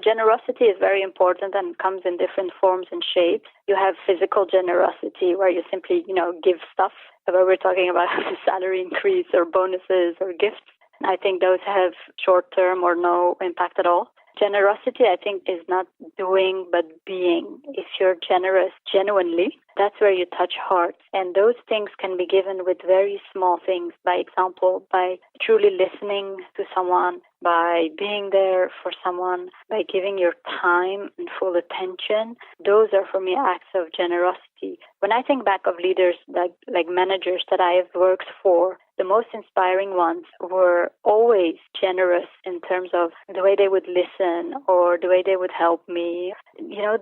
Generosity is very important and comes in different forms and shapes. You have physical generosity where you simply, give stuff, where we're talking about salary increase or bonuses or gifts. I think those have short-term or no impact at all. Generosity, I think, is not doing but being. If you're generous genuinely, that's where you touch hearts. And those things can be given with very small things. By example, by truly listening to someone, by being there for someone, by giving your time and full attention. Those are, for me, acts of generosity. When I think back of leaders, like managers that I have worked for, the most inspiring ones were always generous in terms of the way they would listen or the way they would help me.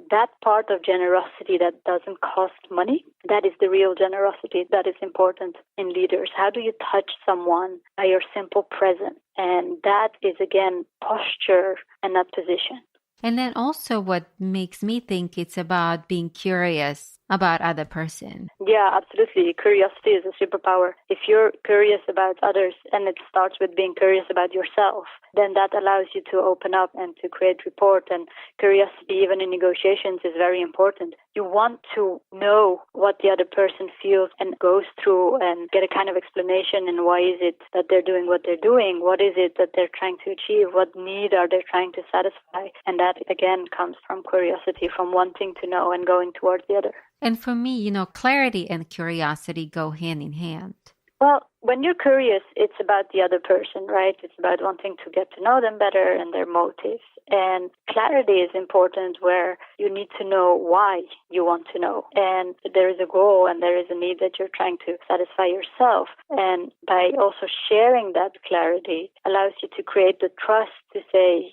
That part of generosity that doesn't cost money, that is the real generosity that is important in leaders. How do you touch someone by your simple presence? And that is, again, posture and not position. And then also what makes me think it's about being curious about other person. Yeah, absolutely. Curiosity is a superpower. If you're curious about others and it starts with being curious about yourself, then that allows you to open up and to create rapport. And curiosity, even in negotiations, is very important. You want to know what the other person feels and goes through and get a kind of explanation and why is it that they're doing what they're doing? What is it that they're trying to achieve? What need are they trying to satisfy? And that, again, comes from curiosity, from wanting to know and going towards the other. And for me, clarity and curiosity go hand in hand. Well, when you're curious, it's about the other person, right? It's about wanting to get to know them better and their motives. And clarity is important where you need to know why you want to know. And there is a goal and there is a need that you're trying to satisfy yourself. And by also sharing that clarity allows you to create the trust to say,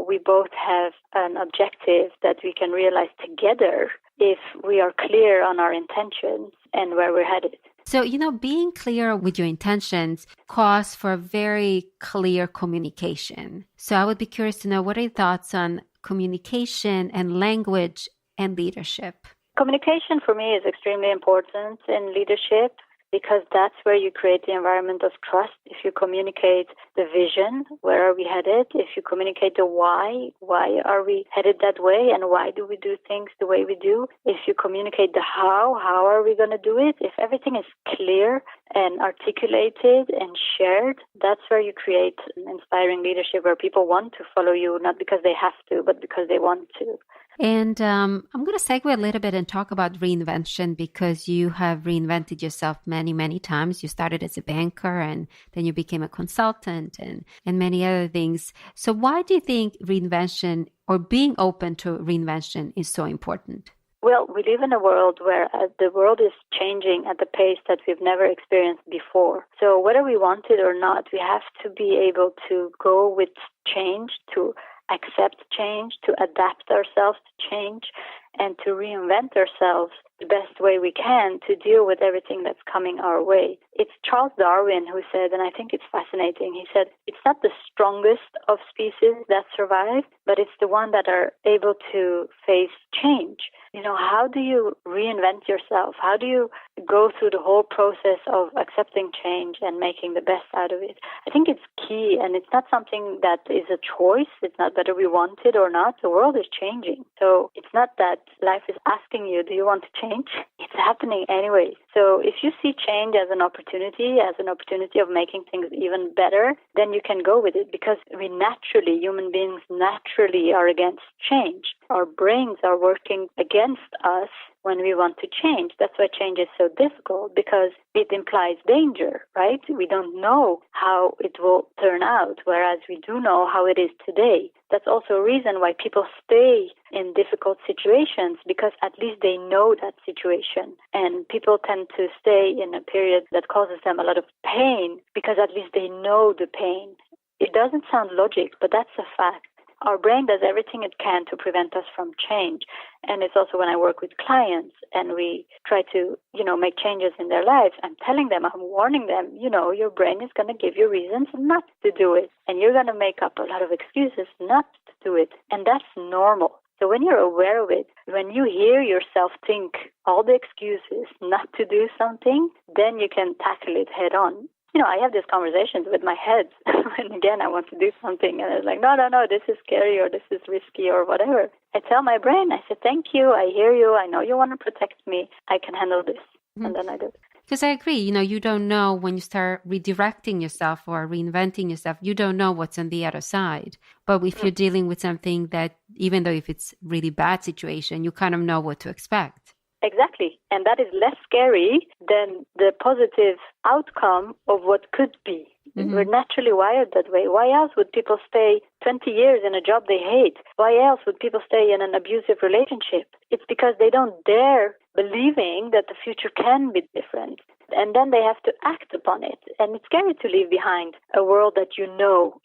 we both have an objective that we can realize together if we are clear on our intentions and where we're headed. So, being clear with your intentions calls for very clear communication. So I would be curious to know, what are your thoughts on communication and language and leadership? Communication for me is extremely important in leadership, because that's where you create the environment of trust. If you communicate the vision, where are we headed? If you communicate the why are we headed that way and why do we do things the way we do? If you communicate the how are we going to do it? If everything is clear and articulated and shared, that's where you create an inspiring leadership where people want to follow you, not because they have to, but because they want to. And I'm going to segue a little bit and talk about reinvention, because you have reinvented yourself many, many times. You started as a banker and then you became a consultant and many other things. So why do you think reinvention or being open to reinvention is so important? Well, we live in a world where the world is changing at the pace that we've never experienced before. So whether we want it or not, we have to be able to go with change, to accept change, to adapt ourselves to change, and to reinvent ourselves the best way we can to deal with everything that's coming our way. It's Charles Darwin who said, and I think it's fascinating, he said, it's not the strongest of species that survive, but it's the one that are able to face change. How do you reinvent yourself? How do you go through the whole process of accepting change and making the best out of it? I think it's key, and it's not something that is a choice. It's not whether we want it or not. The world is changing. So it's not that life is asking you, do you want to change? It's happening anyway. So if you see change as an opportunity of making things even better, then you can go with it, because human beings naturally are against change. Our brains are working against us when we want to change. That's why change is so difficult, because it implies danger, right? We don't know how it will turn out, whereas we do know how it is today. That's also a reason why people stay in difficult situations, because at least they know that situation. And people tend to stay in a period that causes them a lot of pain, because at least they know the pain. It doesn't sound logic, but that's a fact. our brain does everything it can to prevent us from change. And it's also when I work with clients and we try to, make changes in their lives, I'm telling them, I'm warning them, your brain is going to give you reasons not to do it. And you're going to make up a lot of excuses not to do it. And that's normal. So when you're aware of it, when you hear yourself think all the excuses not to do something, then you can tackle it head on. I have these conversations with my head. And again, I want to do something. And it's like, no, this is scary or this is risky or whatever. I tell my brain, I say, thank you. I hear you. I know you want to protect me. I can handle this. Mm-hmm. And then I do it. Because I agree, you don't know when you start redirecting yourself or reinventing yourself, you don't know what's on the other side. But if you're dealing with something that, even though if it's really bad situation, you kind of know what to expect. Exactly. And that is less scary than the positive outcome of what could be. Mm-hmm. We're naturally wired that way. Why else would people stay 20 years in a job they hate? Why else would people stay in an abusive relationship? It's because they don't dare believing that the future can be different. And then they have to act upon it. And it's scary to leave behind a world that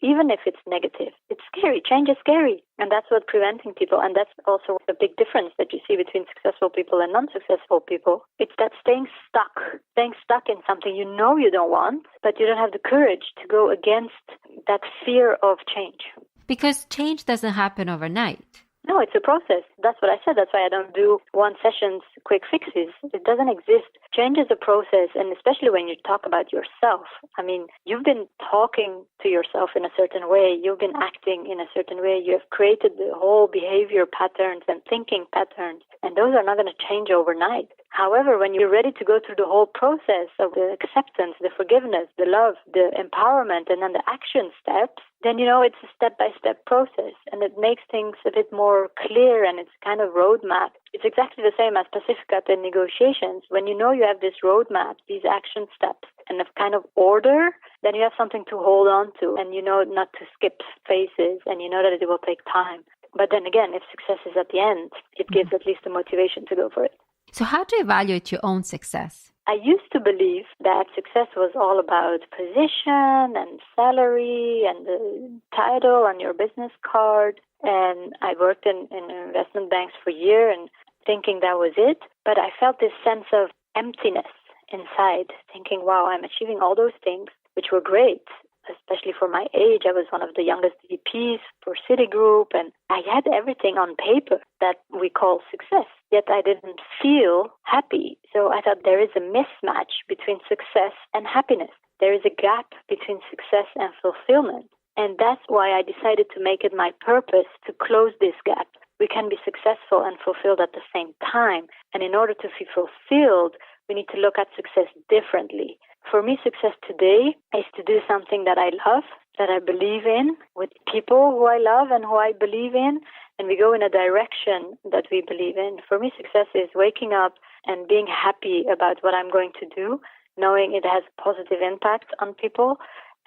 even if it's negative. It's scary. Change is scary. And that's what preventing people. And that's also a big difference that you see between successful people and non-successful people. It's that staying stuck in something you don't want, but you don't have the courage to go against that fear of change. Because change doesn't happen overnight. No, it's a process. That's what I said. That's why I don't do one session's quick fixes. It doesn't exist. Change is a process, and especially when you talk about yourself. I mean, you've been talking to yourself in a certain way. You've been acting in a certain way. You have created the whole behavior patterns and thinking patterns, and those are not going to change overnight. However, when you're ready to go through the whole process of the acceptance, the forgiveness, the love, the empowerment, and then the action steps, then it's a step-by-step process, and it makes things a bit more clear, and it's kind of roadmap. It's exactly the same as Pacificat and negotiations. When you have this roadmap, these action steps, and a kind of order, then you have something to hold on to, and not to skip phases, and that it will take time. But then again, if success is at the end, it gives at least the motivation to go for it. So how do you evaluate your own success? I used to believe that success was all about position and salary and the title on your business card. And I worked in investment banks for a year and thinking that was it. But I felt this sense of emptiness inside, thinking, wow, I'm achieving all those things, which were great. Especially for my age, I was one of the youngest VPs for Citigroup, and I had everything on paper that we call success, yet I didn't feel happy. So I thought there is a mismatch between success and happiness. There is a gap between success and fulfillment. And that's why I decided to make it my purpose to close this gap. We can be successful and fulfilled at the same time. And in order to be fulfilled, we need to look at success differently. For me, success today is to do something that I love, that I believe in, with people who I love and who I believe in, and we go in a direction that we believe in. For me, success is waking up and being happy about what I'm going to do, knowing it has a positive impact on people,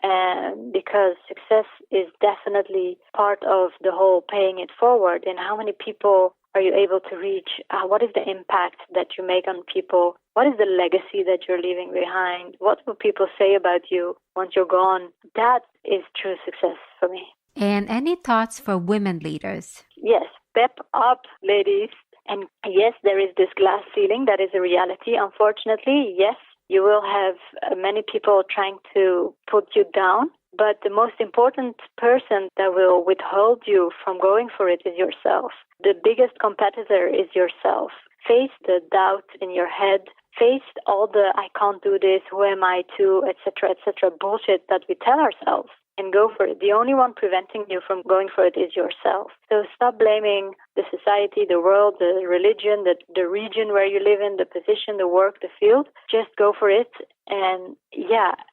and because success is definitely part of the whole paying it forward. And how many people are you able to reach? What is the impact that you make on people? What is the legacy that you're leaving behind? What will people say about you once you're gone? That is true success for me. And any thoughts for women leaders? Yes, step up, ladies. And yes, there is this glass ceiling. That is a reality, unfortunately. Yes, you will have many people trying to put you down. But the most important person that will withhold you from going for it is yourself. The biggest competitor is yourself. Face the doubt in your head. Face all the I can't do this, who am I to, etc., bullshit that we tell ourselves, and go for it. The only one preventing you from going for it is yourself. So stop blaming the society, the world, the religion, the region where you live in, the position, the work, the field. Just go for it. And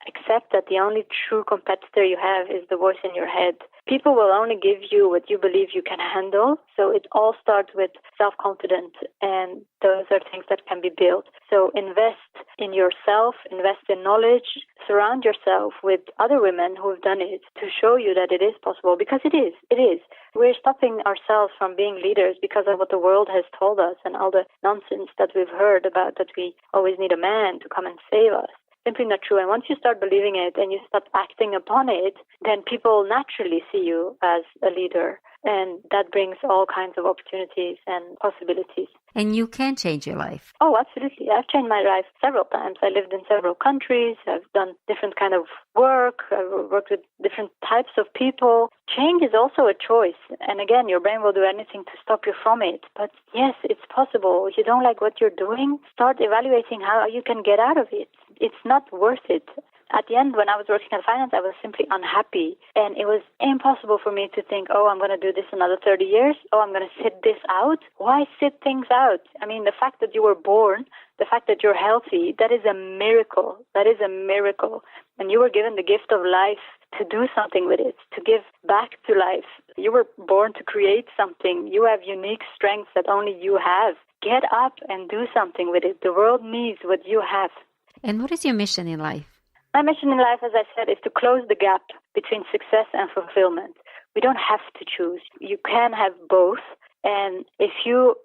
accept that the only true competitor you have is the voice in your head. People will only give you what you believe you can handle. So it all starts with self-confidence, and those are things that can be built. So invest in yourself, invest in knowledge, surround yourself with other women who have done it to show you that it is possible, because it is. We're stopping ourselves from being leaders because of what the world has told us and all the nonsense that we've heard about that we always need a man to come and save us. simply not true. And once you start believing it and you start acting upon it, then people naturally see you as a leader. And that brings all kinds of opportunities and possibilities. And you can change your life. Oh, absolutely. I've changed my life several times. I lived in several countries. I've done different kind of work. I've worked with different types of people. Change is also a choice. And again, your brain will do anything to stop you from it. But yes, it's possible. If you don't like what you're doing, start evaluating how you can get out of it. It's not worth it. At the end, when I was working in finance, I was simply unhappy. And it was impossible for me to think, oh, I'm going to do this another 30 years. Oh, I'm going to sit this out. Why sit things out? I mean, the fact that you were born, the fact that you're healthy, that is a miracle. That is a miracle. And you were given the gift of life to do something with it, to give back to life. You were born to create something. You have unique strengths that only you have. Get up and do something with it. The world needs what you have. And what is your mission in life? My mission in life, as I said, is to close the gap between success and fulfillment. We don't have to choose. You can have both. And if you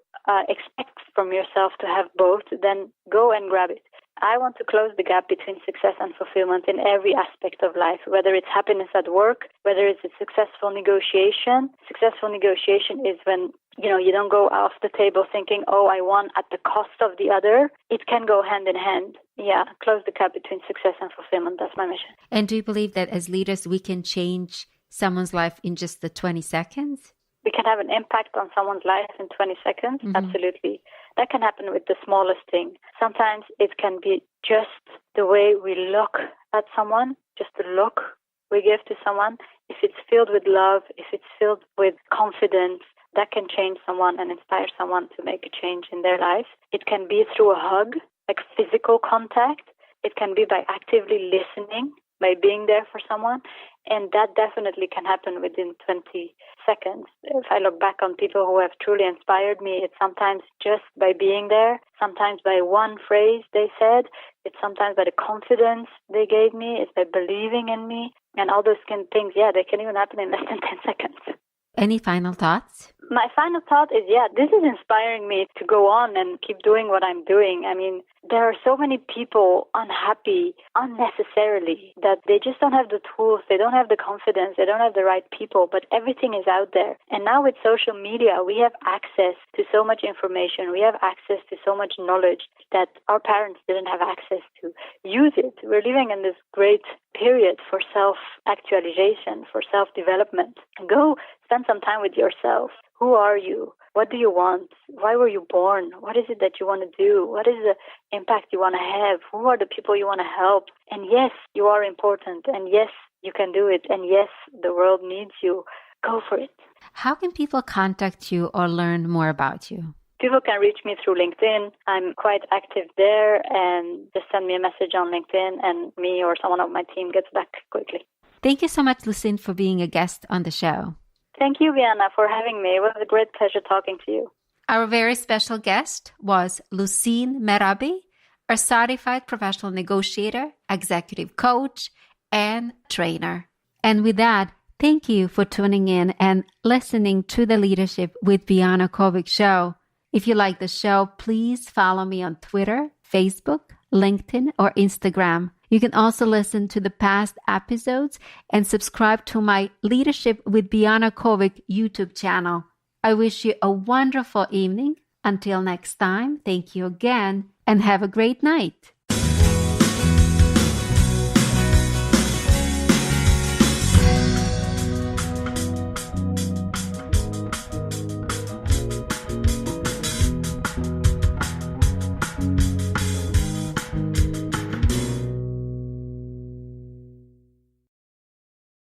expect from yourself to have both, then go and grab it. I want to close the gap between success and fulfillment in every aspect of life, whether it's happiness at work, whether it's a successful negotiation. Successful negotiation is when, you don't go off the table thinking, oh, I won at the cost of the other. It can go hand in hand. Yeah, close the gap between success and fulfillment. That's my mission. And do you believe that as leaders, we can change someone's life in just the 20 seconds? We can have an impact on someone's life in 20 seconds. Mm-hmm. Absolutely. That can happen with the smallest thing. Sometimes it can be just the way we look at someone, just the look we give to someone. If it's filled with love, if it's filled with confidence, that can change someone and inspire someone to make a change in their life. It can be through a hug, like physical contact. It can be by actively listening, by being there for someone. And that definitely can happen within 20 seconds. If I look back on people who have truly inspired me, it's sometimes just by being there, sometimes by one phrase they said, it's sometimes by the confidence they gave me, it's by believing in me. And all those things, they can even happen in less than 10 seconds. Any final thoughts? My final thought is, this is inspiring me to go on and keep doing what I'm doing. I mean, there are so many people unhappy unnecessarily that they just don't have the tools, they don't have the confidence, they don't have the right people, but everything is out there. And now with social media, we have access to so much information, we have access to so much knowledge that our parents didn't have access to. Use it. We're living in this great period for self-actualization, for self-development. Go spend some time with yourself. Who are you? What do you want? Why were you born? What is it that you want to do? What is the impact you want to have? Who are the people you want to help? And yes, you are important. And yes, you can do it. And yes, the world needs you. Go for it. How can people contact you or learn more about you? People can reach me through LinkedIn. I'm quite active there, and just send me a message on LinkedIn and me or someone of my team gets back quickly. Thank you so much, Lousin, for being a guest on the show. Thank you, Biana, for having me. It was a great pleasure talking to you. Our very special guest was Lousin Mehrabi, a certified professional negotiator, executive coach, and trainer. And with that, thank you for tuning in and listening to the Leadership with Biana Kovic show. If you like the show, please follow me on Twitter, Facebook, LinkedIn, or Instagram. You can also listen to the past episodes and subscribe to my Leadership with Biana Kovic YouTube channel. I wish you a wonderful evening. Until next time, thank you again and have a great night.